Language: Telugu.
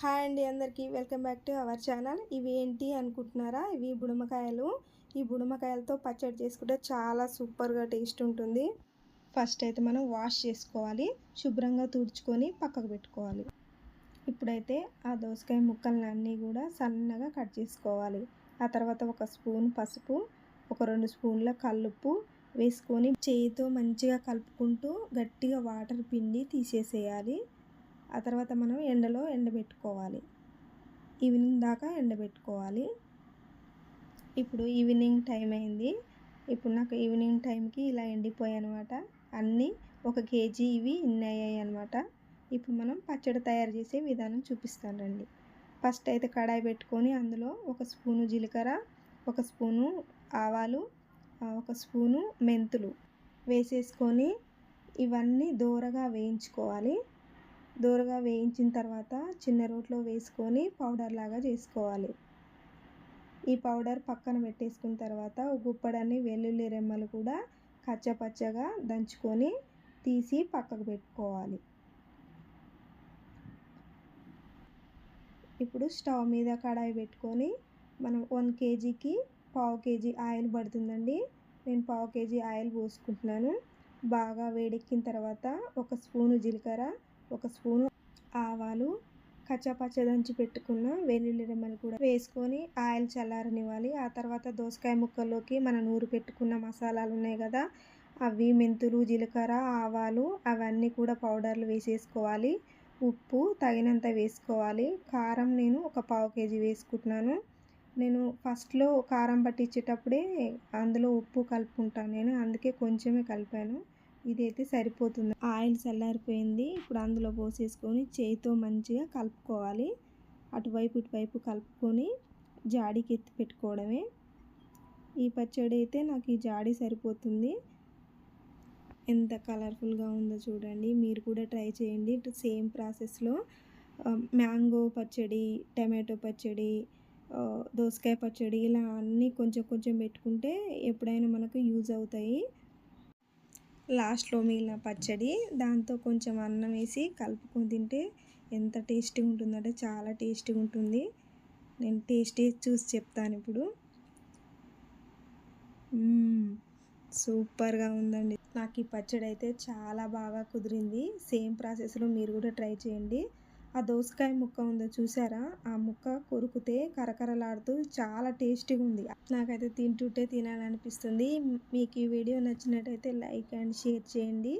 హాయ్ అండి అందరికీ welcome back to our channel. ఇవి ఏంటి అనుకుంటున్నారా? ఇవి బుడమకాయలు. ఈ బుడమకాయలతో పచ్చడి చేసుకుంటే చాలా సూపర్గా టేస్ట్ ఉంటుంది. ఫస్ట్ అయితే మనం వాష్ చేసుకోవాలి, శుభ్రంగా తుడుచుకొని పక్కకు పెట్టుకోవాలి. ఇప్పుడైతే ఆ దోసకాయ ముక్కలన్నీ కూడా సన్నగా కట్ చేసుకోవాలి. ఆ తర్వాత ఒక స్పూన్ పసుపు, ఒక 2 స్పూన్ల కల్లుప్పు వేసుకొని చేయితో మంచిగా కలుపుకుంటూ గట్టిగా వాటర్ పిండి తీసేసేయాలి. ఆ తర్వాత మనం ఎండలో ఎండబెట్టుకోవాలి, ఈవినింగ్ దాకా ఎండబెట్టుకోవాలి. ఇప్పుడు ఈవినింగ్ టైం అయింది. ఇప్పుడు నాకు ఈవినింగ్ టైంకి ఇలా ఎండిపోయాయి అనమాట. అన్నీ 1 కేజీ ఇవి ఇన్నయ్యాయి అనమాట. ఇప్పుడు మనం పచ్చడి తయారు చేసే విధానం చూపిస్తాను రండి. ఫస్ట్ అయితే కడాయి పెట్టుకొని అందులో 1 స్పూను జీలకర్ర, 1 స్పూను ఆవాలు, 1 స్పూను మెంతులు వేసేసుకొని ఇవన్నీ దోరగా వేయించుకోవాలి. దోరగా వేయించిన తర్వాత చిన్న రోట్లో వేసుకొని పౌడర్ లాగా చేసుకోవాలి. ఈ పౌడర్ పక్కన పెట్టేసుకున్న తర్వాత గుప్పడన్ని వెల్లుల్లి రెమ్మలు కూడా కచ్చపచ్చగా దంచుకొని తీసి పక్కకు పెట్టుకోవాలి. ఇప్పుడు స్టవ్ మీద కడాయి పెట్టుకొని మనం 1 కేజీకి 1/2 కేజీ ఆయిల్ పడుతుందండి. నేను 1/2 కేజీ ఆయిల్ పోసుకుంటున్నాను. బాగా వేడెక్కిన తర్వాత 1 స్పూను జీలకర్ర, 1 స్పూను ఆవాలు, కచ్చాపచ్చ దంచి పెట్టుకున్న వెల్లుల్లి రెమ్మలు కూడా వేసుకొని ఆయిల్ చల్లారనివ్వాలి. ఆ తర్వాత దోసకాయ ముక్కల్లోకి మనం నూరి పెట్టుకున్న మసాలాలు ఉన్నాయి కదా, అవి మెంతులు, జీలకర్ర, ఆవాలు అవన్నీ కూడా పౌడర్లు వేసేసుకోవాలి. ఉప్పు తగినంత వేసుకోవాలి. కారం నేను 1/2 కేజీ వేసుకుంటున్నాను. నేను ఫస్ట్లో కారం పట్టించేటప్పుడే అందులో ఉప్పు కలుపుకుంటాను నేను, అందుకే కొంచెమే కలిపాను. ఇదైతే సరిపోతుంది. ఆయిల్ చల్లారిపోయింది. ఇప్పుడు అందులో పోసేసుకొని చేయితో మంచిగా కలుపుకోవాలి. అటువైపు ఇటువైపు కలుపుకొని జాడీకి ఎత్తి పెట్టుకోవడమే. ఈ పచ్చడి అయితే నాకు ఈ జాడీ సరిపోతుంది. ఎంత కలర్ఫుల్గా ఉందో చూడండి. మీరు కూడా ట్రై చేయండి. సేమ్ ప్రాసెస్లో మ్యాంగో పచ్చడి, టమాటో పచ్చడి, దోసకాయ పచ్చడి ఇలా అన్నీ కొంచెం కొంచెం పెట్టుకుంటే ఎప్పుడైనా మనకు యూజ్ అవుతాయి. లాస్ట్లో మిగిలిన పచ్చడి దాంతో కొంచెం అన్నం వేసి కలుపుకొని తింటే ఎంత టేస్టీగా ఉంటుందంటే చాలా టేస్టీగా ఉంటుంది. నేను టేస్ట్ చూసి చెప్తాను ఇప్పుడు. సూపర్గా ఉందండి. నాకు ఈ పచ్చడి అయితే చాలా బాగా కుదిరింది. సేమ్ ప్రాసెస్లో మీరు కూడా ట్రై చేయండి. ఆ దోసకాయ ముక్క ఉందో చూసారా, ఆ ముక్క కొరుకుతే కరకరలాడుతూ చాలా టేస్టీగా ఉంది. నాకైతే తింటుంటే తినాలనిపిస్తుంది. మీకు ఈ వీడియో నచ్చినట్టయితే లైక్ అండ్ షేర్ చేయండి.